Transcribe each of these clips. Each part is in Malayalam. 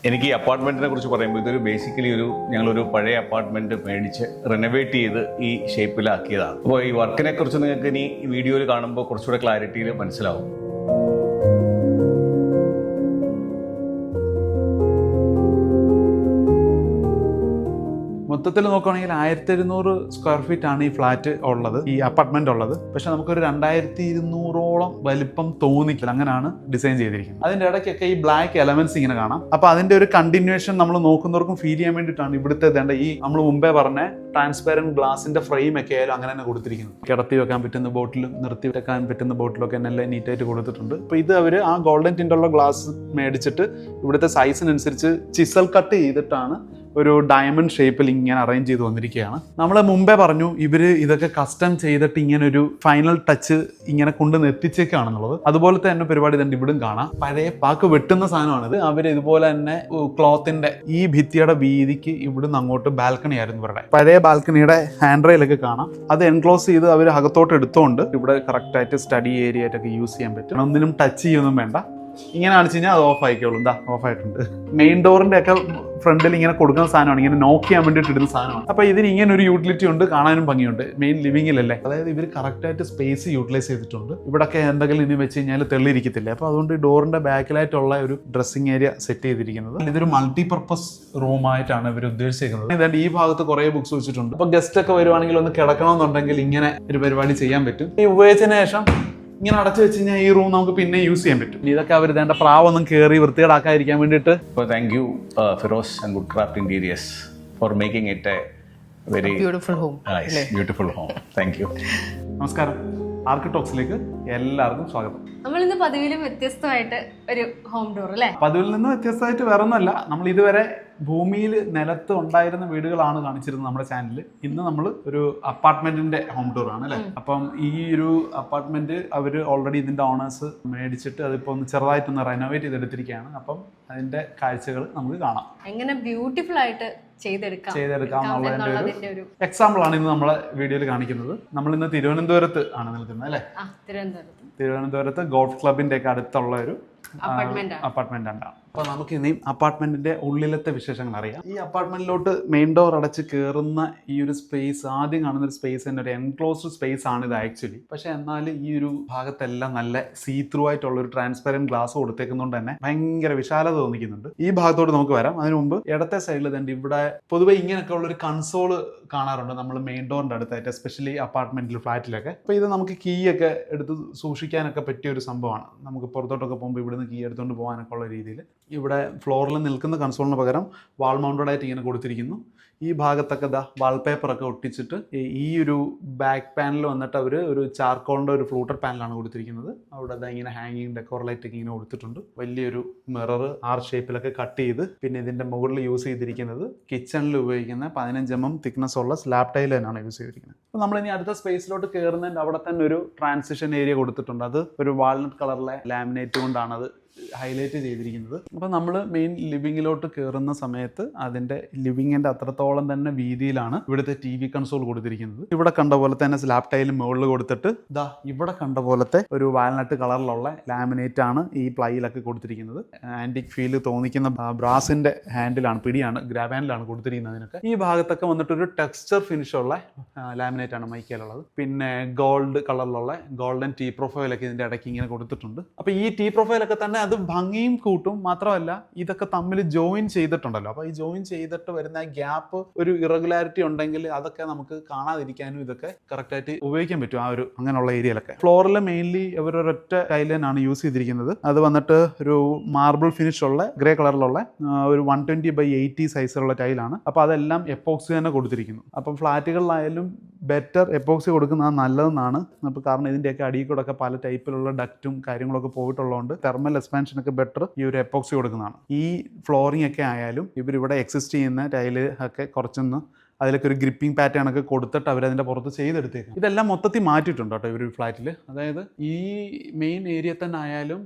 എനിക്ക് ഈ അപ്പാർട്ട്മെൻറ്റിനെ കുറിച്ച് പറയുമ്പോൾ ഇതൊരു ബേസിക്കലി ഞങ്ങളൊരു പഴയ അപ്പാർട്ട്മെൻറ്റ് മേടിച്ച് റിനോവേറ്റ് ചെയ്ത് ഈ ഷേപ്പിലാക്കിയതാണ്. അപ്പോൾ ഈ വർക്കിനെ കുറിച്ച് നിങ്ങൾക്ക് ഇനി ഈ വീഡിയോയിൽ കാണുമ്പോൾ കുറച്ചുകൂടെ ക്ലാരിറ്റിയിൽ മനസ്സിലാവും. മൊത്തത്തിൽ നോക്കുകയാണെങ്കിൽ 1700 സ്ക്വയർ ഫീറ്റ് ആണ് ഈ ഫ്ലാറ്റ് ഉള്ളത്, ഈ അപ്പാർട്ട്മെന്റ് ഉള്ളത്. പക്ഷെ നമുക്കൊരു 2200ഓളം വലിപ്പം തോന്നിക്കില്ല, അങ്ങനെയാണ് ഡിസൈൻ ചെയ്തിരിക്കുന്നത്. അതിന്റെ ഇടയ്ക്കൊക്കെ ഈ ബ്ലാക്ക് എലമെന്റ്സ് ഇങ്ങനെ കാണാം. അപ്പൊ അതിന്റെ ഒരു കണ്ടിന്യൂഷൻ നമ്മൾ നോക്കുന്നവർക്കും ഫീൽ ചെയ്യാൻ വേണ്ടിയിട്ടാണ് ഇവിടുത്തെ ഈ നമ്മൾ മുമ്പേ പറഞ്ഞ ട്രാൻസ്പെറന്റ് ഗ്ലാസിന്റെ ഫ്രെയിം ഒക്കെ ആയാലും അങ്ങനെ തന്നെ കൊടുത്തിരിക്കുന്നത്. കിടത്തി വെക്കാൻ പറ്റുന്ന ബോട്ടിലും നിർത്തി വെക്കാൻ പറ്റുന്ന ബോട്ടിലൊക്കെ നല്ല നീറ്റായിട്ട് കൊടുത്തിട്ടുണ്ട്. അപ്പൊ ഇത് അവർ ആ ഗോൾഡൻ ടിന്റുള്ള ഗ്ലാസ് മേടിച്ചിട്ട് ഇവിടുത്തെ സൈസിനനുസരിച്ച് ചിസൽ കട്ട് ചെയ്തിട്ടാണ് ഒരു ഡയമണ്ട് ഷേപ്പിൽ ഇങ്ങനെ അറേഞ്ച് ചെയ്ത് വന്നിരിക്കുകയാണ്. നമ്മൾ മുമ്പേ പറഞ്ഞു ഇവർ ഇതൊക്കെ കസ്റ്റം ചെയ്തിട്ട് ഇങ്ങനെ ഒരു ഫൈനൽ ടച്ച് ഇങ്ങനെ കൊണ്ടുവന്ന് എത്തിച്ചേക്കാണെന്നുള്ളത്. അതുപോലത്തെ തന്നെ പരിപാടി തന്നെ ഇവിടും കാണാം. പഴയ പാക്ക് വെട്ടുന്ന സാധനമാണിത്. അവർ ഇതുപോലെ തന്നെ ക്ലോത്തിന്റെ ഈ ഭിത്തിയുടെ വീതിക്ക് ഇവിടുന്ന് അങ്ങോട്ട് ബാൽക്കണി ആയിരുന്നു ഇവരുടെ. പഴയ ബാൽക്കണിയുടെ ഹാൻഡ് റെയിലൊക്കെ കാണാം. അത് എൻക്ലോസ് ചെയ്ത് അവർ അകത്തോട്ട് എടുത്തോണ്ട് ഇവിടെ കറക്റ്റ് ആയിട്ട് സ്റ്റഡി ഏരിയ ആയിട്ടൊക്കെ യൂസ് ചെയ്യാൻ പറ്റും. ഒന്നിനും ടച്ച് ചെയ്യൊന്നും വേണ്ട. ഇങ്ങനെ കാണിച്ചു കഴിഞ്ഞാൽ അത് ഓഫ് ആയിക്കോളും. എന്താ ഓഫ് ആയിട്ടുണ്ട്. മെയിൻ ഡോറിന്റെ ഒക്കെ ഫ്രണ്ടിൽ ഇങ്ങനെ കൊടുക്കുന്ന സാധനമാണ്, ഇങ്ങനെ നോക്ക് ചെയ്യാൻ വേണ്ടിയിട്ട് ഇടുന്ന സാധനമാണ്. അപ്പൊ ഇതിന് ഇങ്ങനെ ഒരു യൂട്ടിലിറ്റി ഉണ്ട്, കാണാനും ഭംഗിയുണ്ട്. മെയിൻ ലിവിംഗിലല്ലേ, അതായത് ഇവർ കറക്റ്റ് ആയിട്ട് സ്പേസ് യൂട്ടിലൈസ് ചെയ്തിട്ടുണ്ട്. ഇവിടെയൊക്കെ എന്തെങ്കിലും ഇനി വെച്ച് കഴിഞ്ഞാൽ തെളിയിരിക്കത്തില്ല. അപ്പൊ അതുകൊണ്ട് ഡോറിന്റെ ബാക്കിലായിട്ടുള്ള ഒരു ഡ്രസ്സിംഗ് ഏരിയ സെറ്റ് ചെയ്തിരിക്കുന്നത്. ഇതൊരു മൾട്ടിപർപ്പസ് റൂം ആയിട്ടാണ് ഇവർ ഉദ്ദേശിക്കുന്നത്. ഇതാണ്ട് ഈ ഭാഗത്ത് കുറെ ബുക്സ് വെച്ചിട്ടുണ്ട്. അപ്പൊ ഗസ്റ്റ് ഒക്കെ വരുവാണെങ്കിൽ ഒന്ന് കിടക്കണമെന്നുണ്ടെങ്കിൽ ഇങ്ങനെ ഒരു പരിപാടി ചെയ്യാൻ പറ്റും. ഈ ഉപയോഗിച്ചതിന് ശേഷം ഇങ്ങനെ അടച്ചു വെച്ച് കഴിഞ്ഞാൽ ഈ റൂം നമുക്ക് പിന്നെ യൂസ് ചെയ്യാൻ പറ്റും. ഇതൊക്കെ അവർ ഇതേണ്ട പ്രാവൊന്നും കയറി വൃത്തികേടാക്കാതിരിക്കാൻ വേണ്ടിയിട്ട്. അപ്പോൾ thank you Firoz and good craft interiors four making it a very beautiful home. Beautiful home. Thank U. നമസ്കാരം, ആർക്കിടോക്സിലേക്ക് എല്ലാവർക്കും സ്വാഗതം. നമ്മൾ ഇന്ന് പതിവിലും വ്യത്യസ്തമായിട്ട് ഒരു ഹോം ടൂർ അല്ലേ? പതിവിൽ നിന്ന് വ്യത്യസ്തമായിട്ട് വേറെ ഒന്നുമല്ല. നമ്മൾ ഇതുവരെ ഭൂമിയിൽ നിലത്ത് ഉണ്ടായിരുന്ന വീടുകളാണ് കാണിച്ചിരുന്നത് നമ്മുടെ ചാനലിൽ. ഇന്ന് നമ്മൾ ഒരു അപ്പാർട്ട്മെന്റിന്റെ ഹോം ടൂർ ആണ് അല്ലേ. അപ്പം ഈ ഒരു അപ്പാർട്ട്മെന്റ് അവർ ഓൾറെഡി ഇതിന്റെ ഓണേഴ്സ് മേടിച്ചിട്ട് അതിപ്പോൾ ഒന്ന് ചെറുതായിട്ടൊന്ന് റെനോവേറ്റ് ചെയ്തെടുത്തിരിക്കുകയാണ്. അപ്പം അതിന്റെ കാഴ്ചകൾ നമുക്ക് കാണാം. എങ്ങനെ ബ്യൂട്ടിഫുൾ ആയിട്ട് ചെയ്തെടുക്കാം എന്നുള്ളതിന്റെ ഒരു എക്സാമ്പിൾ ആണ് ഇന്ന് നമ്മളെ വീഡിയോയിൽ കാണിക്കുന്നത്. നമ്മൾ ഇന്ന് തിരുവനന്തപുരത്ത് ആണ് നിൽക്കുന്നത് അല്ലേ. തിരുവനന്തപുരത്ത് ഗോൾഫ് ക്ലബിന്റെ ഒക്കെ അടുത്തുള്ള ഒരു അപ്പാർട്ട്മെന്റ് ഉണ്ടാവും. അപ്പൊ നമുക്ക് ഇനി അപ്പാർട്ട്മെന്റിന്റെ ഉള്ളിലത്തെ വിശേഷങ്ങൾ അറിയാം. ഈ അപ്പാർട്ട്മെന്റിലോട്ട് മെയിൻ ഡോർ അടച്ച് കയറുന്ന ഈ ഒരു സ്പേസ്, ആദ്യം കാണുന്ന ഒരു സ്പേസ് തന്നെ ഒരു എൻക്ലോസ്ഡ് സ്പേസ് ആണ് ഇത് ആക്ച്വലി. പക്ഷെ എന്നാൽ ഈ ഒരു ഭാഗത്തെല്ലാം നല്ല സീ ത്രൂ ആയിട്ടുള്ള ഒരു ട്രാൻസ്പെറന്റ് ഗ്ലാസ് കൊടുത്തേക്കുന്നതുകൊണ്ട് തന്നെ ഭയങ്കര വിശാലത തോന്നിക്കുന്നുണ്ട്. ഈ ഭാഗത്തോട്ട് നമുക്ക് വരാം. അതിനു മുമ്പ് ഇടത്തെ സൈഡിൽ തന്നെ ഇവിടെ പൊതുവെ ഇങ്ങനെയൊക്കെ ഉള്ള ഒരു കൺസോള് കാണാറുണ്ട് നമ്മൾ മെയിൻ ഡോറിന്റെ അടുത്തായിട്ട്, എസ്പെഷ്യലി അപ്പാർട്ട്മെന്റിൽ, ഫ്ലാറ്റിലൊക്കെ. അപ്പൊ ഇത് നമുക്ക് കീ ഒക്കെ എടുത്ത് സൂക്ഷിക്കാനൊക്കെ പറ്റിയ ഒരു സംഭവമാണ്. നമുക്ക് പുറത്തോട്ടൊക്കെ പോകുമ്പോൾ ഇവിടുന്ന് കീ എടുത്തുകൊണ്ട് പോകാനൊക്കെ ഉള്ള രീതിയിൽ. ഇവിടെ ഫ്ലോറിൽ നിൽക്കുന്ന കൺസോളിന് പകരം വാൾ മൗണ്ടഡ് ആയിട്ട് ഇങ്ങനെ കൊടുത്തിരിക്കുന്നു. ഈ ഭാഗത്തൊക്കെ വാൾപേപ്പറൊക്കെ ഒട്ടിച്ചിട്ട് ഈ ഒരു ബാക്ക് പാനൽ വന്നിട്ട് അവർ ഒരു ചാർക്കോളിൻ്റെ ഒരു ഫ്ലൂട്ടർ പാനലാണ് കൊടുത്തിരിക്കുന്നത്. അവിടെ ഇങ്ങനെ ഹാങ്ങിങ് ഡെക്കോർ ലൈറ്റ് ഒക്കെ ഇങ്ങനെ കൊടുത്തിട്ടുണ്ട്. വലിയൊരു മിറർ ഷേപ്പിലൊക്കെ കട്ട് ചെയ്ത്, പിന്നെ ഇതിൻ്റെ മുകളിൽ യൂസ് ചെയ്തിരിക്കുന്നത് കിച്ചണിൽ ഉപയോഗിക്കുന്ന 15 mm തിക്നെസ് ഉള്ള സ്ലാബ് ടൈൽ തന്നെയാണ് യൂസ് ചെയ്തിരിക്കുന്നത്. അപ്പോൾ നമ്മളിനി അടുത്ത സ്പേസിലോട്ട് കയറുന്നതിൻ്റെ അവിടെ തന്നെ ഒരു ട്രാൻസിഷൻ ഏരിയ കൊടുത്തിട്ടുണ്ട്. അത് ഒരു വാൾനട്ട് കളറിലെ ലാമിനേറ്റ് കൊണ്ടാണ് അത് ഹൈലൈറ്റ് ചെയ്തിരിക്കുന്നത്. അപ്പോൾ നമ്മൾ മെയിൻ ലിവിങ്ങിലോട്ട് കയറുന്ന സമയത്ത് അതിൻ്റെ ലിവിങ്ങിൻ്റെ അത്രത്തോളം തന്നെ വീതിയിലാണ് ഇവിടുത്തെ TV കൺസോൾ കൊടുത്തിരിക്കുന്നത്. ഇവിടെ കണ്ട പോലെ തന്നെ സ്ലാബ് ടൈലും മുകളിൽ കൊടുത്തിട്ട് ഇവിടെ കണ്ട പോലത്തെ ഒരു വാൽനട്ട് കളറിലുള്ള ലാമിനേറ്റ് ആണ് ഈ പ്ലൈയിലൊക്കെ കൊടുത്തിരിക്കുന്നത്. ആൻറ്റിക് ഫീൽ തോന്നിക്കുന്ന ബ്രാസിൻ്റെ ഹാൻഡിലാണ്, പിടിയാണ്, ഗ്രാബ് ഹാൻഡിലാണ് കൊടുത്തിരിക്കുന്നത്. അതിനൊക്കെ ഈ ഭാഗത്തൊക്കെ വന്നിട്ടൊരു ടെക്സ്ചർ ഫിനിഷുള്ള ലാമിനേറ്റ് ആണ് മൈക്കയിലുള്ളത്. പിന്നെ ഗോൾഡ് കളറിലുള്ള ഗോൾഡൻ ടീ പ്രൊഫൈലൊക്കെ ഇതിൻ്റെ ഇടയ്ക്ക് ഇങ്ങനെ കൊടുത്തിട്ടുണ്ട്. അപ്പോൾ ഈ ടീ പ്രൊഫൈലൊക്കെ തന്നെ അത് ഭംഗിയും കൂട്ടും. മാത്രമല്ല ഇതൊക്കെ തമ്മിൽ ജോയിൻ ചെയ്തിട്ടുണ്ടല്ലോ. അപ്പോൾ ഈ ജോയിൻ ചെയ്തിട്ട് വരുന്ന ഗ്യാപ്പ്, ഒരു ഇറഗുലാരിറ്റി ഉണ്ടെങ്കിൽ അതൊക്കെ നമുക്ക് കാണാതിരിക്കാനും ഇതൊക്കെ കറക്റ്റായിട്ട് ഉപയോഗിക്കാൻ പറ്റും ആ ഒരു അങ്ങനെയുള്ള ഏരിയയിലൊക്കെ. ഫ്ലോറിൽ മെയിൻലി ഇവരൊരൊറ്റ ടൈലാണ് യൂസ് ചെയ്തിരിക്കുന്നത്. അത് വന്നിട്ട് ഒരു മാർബിൾ ഫിനിഷ് ഉള്ള ഗ്രേ കളറിലുള്ള ഒരു 120/80 സൈസിലുള്ള ടൈലാണ്. അപ്പോൾ അതെല്ലാം എപ്പോക്സി തന്നെ കൊടുത്തിരിക്കുന്നു. അപ്പം ഫ്ലാറ്റുകളിലായാലും ബെറ്റർ എപ്പോക്സി കൊടുക്കുന്നത് നല്ലതെന്നാണ്. അപ്പോൾ കാരണം ഇതിൻ്റെയൊക്കെ അടിയിൽ കൂടെ ഒക്കെ പല ടൈപ്പിലുള്ള ഡക്റ്റും കാര്യങ്ങളൊക്കെ പോയിട്ടുള്ളതുകൊണ്ട് തെർമൽ എക്സ്പാൻഷനൊക്കെ ബെറ്റർ ഈ ഒരു എപ്പോക്സി കൊടുക്കുന്നതാണ്. ഈ ഫ്ലോറിംഗ് ഒക്കെ ആയാലും ഇവരിവിടെ എക്സിസ്റ്റ് ചെയ്യുന്ന ടൈല് ഒക്കെ കുറച്ചൊന്ന് അതിലൊക്കെ ഒരു ഗ്രിപ്പിംഗ് പാറ്റേൺ ഒക്കെ കൊടുത്തിട്ട് അവരതിൻ്റെ പുറത്ത് ചെയ്തെടുത്തേക്കും. ഇതെല്ലാം മൊത്തത്തിൽ മാറ്റിയിട്ടുണ്ട് കേട്ടോ ഇവർ ഫ്ലാറ്റിൽ. അതായത് ഈ മെയിൻ ഏരിയ തന്നെ ആയാലും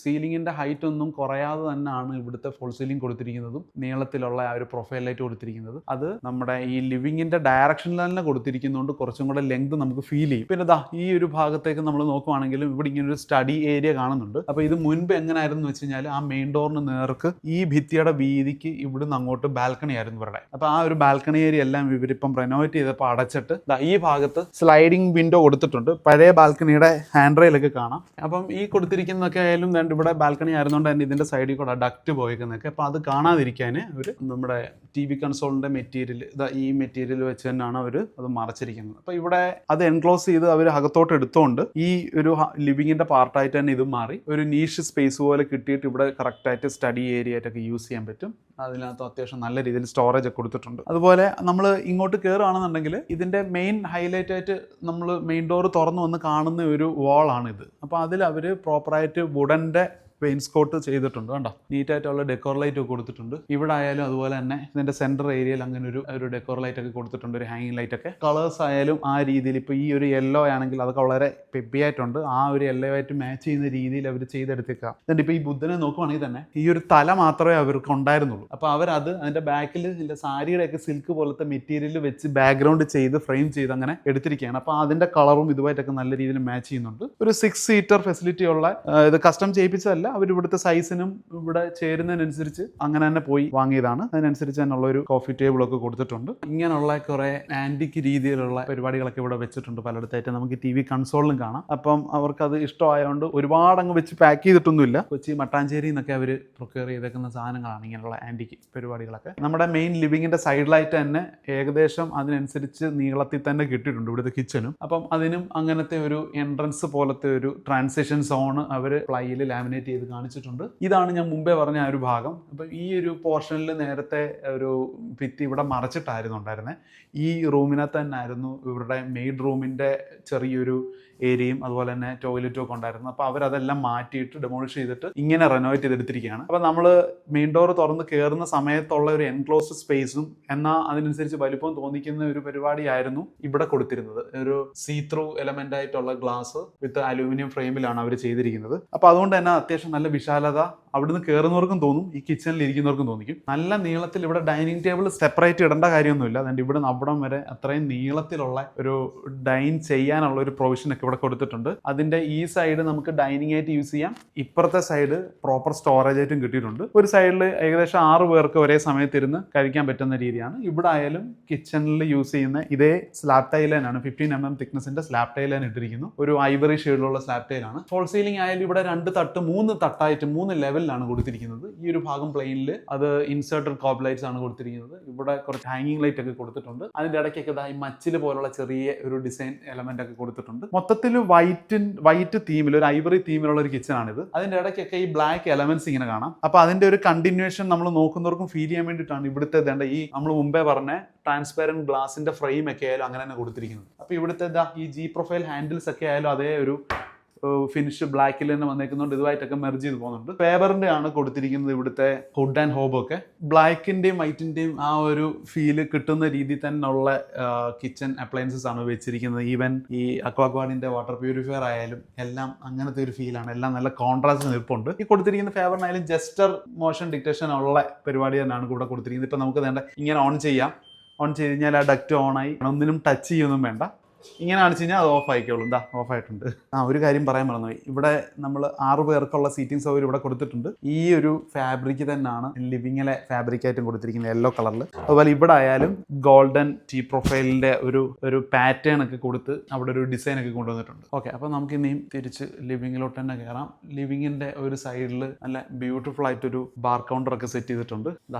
സീലിങ്ങിൻ്റെ ഹൈറ്റ് ഒന്നും കുറയാതെ തന്നെയാണ് ഇവിടുത്തെ ഫോൾ സീലിംഗ് കൊടുത്തിരിക്കുന്നതും നീളത്തിലുള്ള ആ ഒരു പ്രൊഫൈൽ ലൈറ്റ് കൊടുത്തിരിക്കുന്നത്. അത് നമ്മുടെ ഈ ലിവിങ്ങിൻ്റെ ഡയറക്ഷനിൽ തന്നെ കൊടുത്തിരിക്കുന്നതുകൊണ്ട് കുറച്ചും കൂടെ ലെങ്ത് നമുക്ക് ഫീൽ ചെയ്യും. പിന്നെ ദാ ഈ ഒരു ഭാഗത്തേക്ക് നമ്മൾ നോക്കുവാണെങ്കിലും ഇവിടെ ഇങ്ങനെ ഒരു സ്റ്റഡി ഏരിയ കാണുന്നുണ്ട്. അപ്പോൾ ഇത് മുൻപ് എങ്ങനെയായിരുന്നു വെച്ച് കഴിഞ്ഞാൽ ആ മെയിൻ ഡോറിന് നേർക്ക് ഈ ഭിത്തിയുടെ വീതിക്ക് ഇവിടുന്ന് അങ്ങോട്ട് ബാൽക്കണി ആയിരുന്നു ഇവരുടെ. അപ്പോൾ ആ ഒരു ബാൽക്കണി ഏരിയ എല്ലാം ഇവരിപ്പം റെനോവേറ്റ് ചെയ്തപ്പോൾ അടച്ചിട്ട് ഈ ഭാഗത്ത് സ്ലൈഡിംഗ് വിൻഡോ കൊടുത്തിട്ടുണ്ട്. പഴയ ബാൽക്കണിയുടെ ഹാൻഡ് റെയിലൊക്കെ കാണാം. അപ്പം ഈ കൊടുത്തിരിക്കുന്നതൊക്കെ ആയാലും ഇവിടെ ബാൽക്കണി ആയിരുന്നുകൊണ്ട് തന്നെ ഇതിൻ്റെ സൈഡിൽ കൂടെ ഡക്റ്റ് പോയിക്കുന്നതൊക്കെ. അപ്പോൾ അത് കാണാതിരിക്കാൻ അവർ നമ്മുടെ TV കൺസോളിൻ്റെ മെറ്റീരിയൽ ഈ മെറ്റീരിയൽ വെച്ച് തന്നെയാണ് അവർ അത് മറച്ചിരിക്കുന്നത്. അപ്പോൾ ഇവിടെ അത് എൻക്ലോസ് ചെയ്ത് അവർ അകത്തോട്ട് എടുത്തുകൊണ്ട് ഈ ഒരു ലിവിങ്ങിൻ്റെ പാർട്ടായിട്ട് തന്നെ ഇത് മാറി ഒരു നീഷ് സ്പേസ് പോലെ കിട്ടിയിട്ട് ഇവിടെ കറക്റ്റായിട്ട് സ്റ്റഡി ഏരിയ ആയിട്ടൊക്കെ യൂസ് ചെയ്യാൻ പറ്റും. അതിനകത്ത് അത്യാവശ്യം നല്ല രീതിയിൽ സ്റ്റോറേജ് ഒക്കെ കൊടുത്തിട്ടുണ്ട്. അതുപോലെ നമ്മൾ ഇങ്ങോട്ട് കയറുകയാണെന്നുണ്ടെങ്കിൽ ഇതിൻ്റെ മെയിൻ ഹൈലൈറ്റ് ആയിട്ട് നമ്മൾ മെയിൻ ഡോർ തുറന്നു വന്ന് കാണുന്ന ഒരു വാളാണിത്. അപ്പോൾ അതിൽ അവർ പ്രോപ്പറായിട്ട് വുഡൻ്റെ വെയിൻസ്കോട്ട് ചെയ്തിട്ടുണ്ട്. കണ്ടോ, നീറ്റായിട്ടുള്ള ഡെക്കോർ ലൈറ്റ് ഒക്കെ കൊടുത്തിട്ടുണ്ട്. ഇവിടെ ആയാലും അതുപോലെ തന്നെ ഇതിന്റെ സെന്റർ ഏരിയയിൽ അങ്ങനെ ഒരു ഡെക്കോർ ലൈറ്റ് ഒക്കെ കൊടുത്തിട്ടുണ്ട്, ഒരു ഹാങ്ങിങ് ലൈറ്റ് ഒക്കെ. കളേഴ്സ് ആയാലും ആ രീതിയിൽ ഇപ്പോൾ ഈ ഒരു യെല്ലോ ആണെങ്കിൽ അതൊക്കെ വളരെ പെപ്പി ആയിട്ടുണ്ട്. ആ ഒരു യെല്ലോ ആയിട്ട് മാച്ച് ചെയ്യുന്ന രീതിയിൽ അവർ ചെയ്തെടുത്തേക്കാം. എന്നിട്ട് ഇപ്പോൾ ഈ ബുദ്ധനെ നോക്കുവാണെങ്കിൽ തന്നെ ഈ ഒരു തല മാത്രമേ അവർക്ക് ഉണ്ടായിരുന്നുള്ളൂ. അപ്പോൾ അവരത് അതിന്റെ ബാക്കിൽ ഇതിന്റെ സാരിയുടെ ഒക്കെ സിൽക്ക് പോലത്തെ മെറ്റീരിയൽ വെച്ച് ബാക്ക്ഗ്രൗണ്ട് ചെയ്ത് ഫ്രെയിം ചെയ്ത് അങ്ങനെ എടുത്തിരിക്കുകയാണ്. അപ്പോൾ അതിന്റെ കളറും ഇതുമായിട്ടൊക്കെ നല്ല രീതിയിൽ മാച്ച് ചെയ്യുന്നുണ്ട്. ഒരു 6 സീറ്റർ ഫെസിലിറ്റി ഉള്ള ഇത് കസ്റ്റം ചെയ്യിപ്പിച്ചതല്ല, അവർ ഇവിടുത്തെ സൈസിനും ഇവിടെ ചേരുന്നതിനനുസരിച്ച് അങ്ങനെ തന്നെ പോയി വാങ്ങിയതാണ്. അതിനനുസരിച്ച് തന്നെയുള്ള ഒരു കോഫി ടേബിൾ ഒക്കെ കൊടുത്തിട്ടുണ്ട്. ഇങ്ങനെയുള്ള കുറെ ആന്റിക് രീതിയിലുള്ള പരിപാടികളൊക്കെ ഇവിടെ വെച്ചിട്ടുണ്ട് പലയിടത്തായിട്ട്. നമുക്ക് TV കൺസോളിലും കാണാം. അപ്പം അവർക്കത് ഇഷ്ടമായതുകൊണ്ട് ഒരുപാട് അങ്ങ് വെച്ച് പാക്ക് ചെയ്തിട്ടൊന്നുമില്ല. കൊച്ചി മട്ടാഞ്ചേരി എന്നൊക്കെ അവർ പ്രൊക്യൂർ ചെയ്തേക്കുന്ന സാധനങ്ങളാണ് ഇങ്ങനെയുള്ള ആന്റിക് പരിപാടികളൊക്കെ. നമ്മുടെ മെയിൻ ലിവിങ്ങിന്റെ സൈഡിലായിട്ട് തന്നെ ഏകദേശം അതിനനുസരിച്ച് നീളത്തിൽ തന്നെ കിട്ടിയിട്ടുണ്ട് ഇവിടുത്തെ കിച്ചനും. അപ്പം അതിനും അങ്ങനത്തെ ഒരു എൻട്രൻസ് പോലത്തെ ഒരു ട്രാൻസിഷൻ സോൺ അവർ പ്ലൈയിൽ ലാമിനേറ്റ് ചെയ്ത് കാണിച്ചിട്ടുണ്ട്. ഇതാണ് ഞാൻ മുമ്പേ പറഞ്ഞ ആ ഒരു ഭാഗം. അപ്പം ഈ ഒരു പോർഷനിൽ നേരത്തെ ഒരു ഭിത്തി ഇവിടെ മറച്ചിട്ടായിരുന്നു ഉണ്ടായിരുന്നത്. ഈ റൂമിനകത്ത് തന്നെ ആയിരുന്നു ഇവരുടെ മെയ്ഡ് റൂമിൻ്റെ ചെറിയൊരു ഏരിയയും അതുപോലെ തന്നെ ടോയ്ലറ്റും ഒക്കെ ഉണ്ടായിരുന്നു. അപ്പോൾ അവരതെല്ലാം മാറ്റിയിട്ട് ഡെമോളിഷ് ചെയ്തിട്ട് ഇങ്ങനെ റെനോവേറ്റ് ചെയ്തെടുത്തിരിക്കുകയാണ്. അപ്പോൾ നമ്മൾ മെയിൻ ഡോർ തുറന്ന് കയറുന്ന സമയത്തുള്ള ഒരു എൻക്ലോസ്ഡ് സ്പേസും എന്നാൽ അതിനനുസരിച്ച് വലിപ്പം തോന്നിക്കുന്ന ഒരു പരിപാടിയായിരുന്നു ഇവിടെ കൊടുത്തിരുന്നത്. ഒരു സീ ത്രൂ എലമെന്റ് ആയിട്ടുള്ള ഗ്ലാസ് വിത്ത് അലൂമിനിയം ഫ്രെയിമിലാണ് അവർ ചെയ്തിരിക്കുന്നത്. അപ്പോൾ അതുകൊണ്ട് തന്നെ അത്യാവശ്യം നല്ല വിശാലത അവിടുന്ന് കയറുന്നവർക്കും തോന്നും, ഈ കിച്ചണിൽ ഇരിക്കുന്നവർക്കും തോന്നിക്കും. നല്ല നീളത്തിൽ ഇവിടെ ഡൈനിങ് ടേബിൾ സെപ്പറേറ്റ് ഇടേണ്ട കാര്യമൊന്നുമില്ല. അതുകൊണ്ട് ഇവിടെ നിന്ന് അവിടം വരെ അത്രയും നീളത്തിലുള്ള ഒരു ഡൈൻ ചെയ്യാനുള്ള ഒരു പ്രൊവിഷൻ ഒക്കെ ഇവിടെ കൊടുത്തിട്ടുണ്ട്. അതിന്റെ ഈ സൈഡ് നമുക്ക് ഡൈനിങ് ആയിട്ട് യൂസ് ചെയ്യാം. ഇപ്പുറത്തെ സൈഡ് പ്രോപ്പർ സ്റ്റോറേജ് ആയിട്ടും കിട്ടിയിട്ടുണ്ട്. ഒരു സൈഡിൽ ഏകദേശം 6 പേർക്ക് ഒരേ സമയത്ത് ഇരുന്ന് കഴിക്കാൻ പറ്റുന്ന രീതിയാണ്. ഇവിടെ ആയാലും കിച്ചണിൽ യൂസ് ചെയ്യുന്ന ഇതേ സ്ലാബ് ടൈലാണ്, 15 mm തിക്നെസിന്റെ സ്ലാബ് ടൈലാണ് ഇട്ടിരിക്കുന്നു. ഒരു ഐവറി ഷെയ്ഡിലുള്ള സ്ലാബ് ടൈലാണ്. ഫോൾ സീലിംഗ് ആയാലും ഇവിടെ 2 തട്ട് 3 തട്ടായിട്ട് 3 ലെവലിലാണ് കൊടുത്തിരിക്കുന്നത്. ഈ ഒരു ഭാഗം പ്ലെയിനിൽ അത് ഇൻസേർട്ടഡ് കോബ് ലൈറ്റ്സ് ആണ് കൊടുത്തിരിക്കുന്നത്. ഇവിടെ കുറച്ച് ഹാങ്ങിങ് ലൈറ്റ് ഒക്കെ കൊടുത്തിട്ടുണ്ട്. അതിന്റെ ഇടയ്ക്കൊക്കെ ഈ മച്ചിൽ പോലുള്ള ചെറിയ ഒരു ഡിസൈൻ എലമെന്റ് ഒക്കെ കൊടുത്തിട്ടുണ്ട്. മൊത്തത്തിൽ വൈറ്റ് തീമിൽ ഒരു ഐവറി തീമിലുള്ള ഒരു കിച്ചൺ ആണിത്. അതിന്റെ ഇടയ്ക്കൊക്കെ ഈ ബ്ലാക്ക് എലമെന്റ്സ് ഇങ്ങനെ കാണാം. അപ്പൊ അതിന്റെ ഒരു കണ്ടിന്യൂഷൻ നമ്മൾ നോക്കുന്നവർക്കും ഫീൽ ചെയ്യാൻ വേണ്ടിയിട്ടാണ് ഇവിടുത്തെ ഈ നമ്മൾ മുമ്പേ പറഞ്ഞ ട്രാൻസ്പെറന്റ് ഗ്ലാസിന്റെ ഫ്രെയിം ഒക്കെ ആയാലും അങ്ങനെ തന്നെ കൊടുത്തിരിക്കുന്നത്. അപ്പൊ ഇവിടുത്തെ ഈ G പ്രൊഫൈൽ ഹാൻഡിൽസ് ഒക്കെ ആയാലും അതേ ഒരു ഫിനിഷ് ബ്ലാക്കിൽ തന്നെ വന്നേക്കുന്നുണ്ട്. ഇതുമായിട്ടൊക്കെ മെർജ് ചെയ്ത് പോകുന്നുണ്ട്. ഫേബറിന്റെ ആണ് കൊടുത്തിരിക്കുന്നത് ഇവിടുത്തെ ഹുഡ് ആൻഡ് ഹോബ് ഒക്കെ. ബ്ലാക്കിന്റെയും വൈറ്റിന്റെയും ആ ഒരു ഫീല് കിട്ടുന്ന രീതിയിൽ തന്നെയുള്ള കിച്ചൺ അപ്ലയൻസസ് ആണ് വെച്ചിരിക്കുന്നത്. ഈവൻ ഈ അക്വാഗാർഡിന്റെ വാട്ടർ പ്യൂരിഫയർ ആയാലും എല്ലാം അങ്ങനത്തെ ഒരു ഫീലാണ്. എല്ലാം നല്ല കോൺട്രാസ്റ്റ് നിൽപ്പുണ്ട്. ഈ കൊടുത്തിരിക്കുന്ന ഫേബറിനായാലും ജസ്റ്റർ മോഷൻ ഡിറ്റക്ഷൻ ഉള്ള പരിപാടി തന്നെയാണ് ഇവിടെ കൊടുത്തിരിക്കുന്നത്. ഇപ്പൊ നമുക്ക് വേണ്ട ഇങ്ങനെ ഓൺ ചെയ്യാം. ഓൺ ചെയ്ത് കഴിഞ്ഞാൽ ആ ഡക്റ്റ് ഓണായി, ഒന്നിനും ടച്ച് ചെയ്യൊന്നും വേണ്ട. ഇങ്ങനെ കാണിച്ചു കഴിഞ്ഞാൽ അത് ഓഫ് ആയിക്കോളും. ഓഫായിട്ടുണ്ട്. ഒരു കാര്യം പറയാൻ മറന്നുപോയി. ഇവിടെ നമ്മൾ 6 പേർക്കുള്ള സീറ്റിംഗ് സൗകര്യം ഇവിടെ കൊടുത്തിട്ടുണ്ട്. ഈ ഒരു ഫാബ്രിക് തന്നെയാണ് ലിവിങ്ങിലെ ഫാബ്രിക്കായിട്ടും കൊടുത്തിരിക്കുന്നത്, യെല്ലോ കളറിൽ. അതുപോലെ ഇവിടെ ആയാലും ഗോൾഡൻ T പ്രൊഫൈലിന്റെ ഒരു പാറ്റേൺ ഒക്കെ കൊടുത്ത് അവിടെ ഒരു ഡിസൈൻ ഒക്കെ കൊണ്ടുവന്നിട്ടുണ്ട്. ഓക്കെ, അപ്പോൾ നമുക്ക് ഇനിയും തിരിച്ച് ലിവിങ്ങിലോട്ട് തന്നെ കയറാം. ലിവിങ്ങിന്റെ ഒരു സൈഡിൽ നല്ല ബ്യൂട്ടിഫുൾ ആയിട്ടൊരു ബാർ കൗണ്ടർ ഒക്കെ സെറ്റ് ചെയ്തിട്ടുണ്ട്.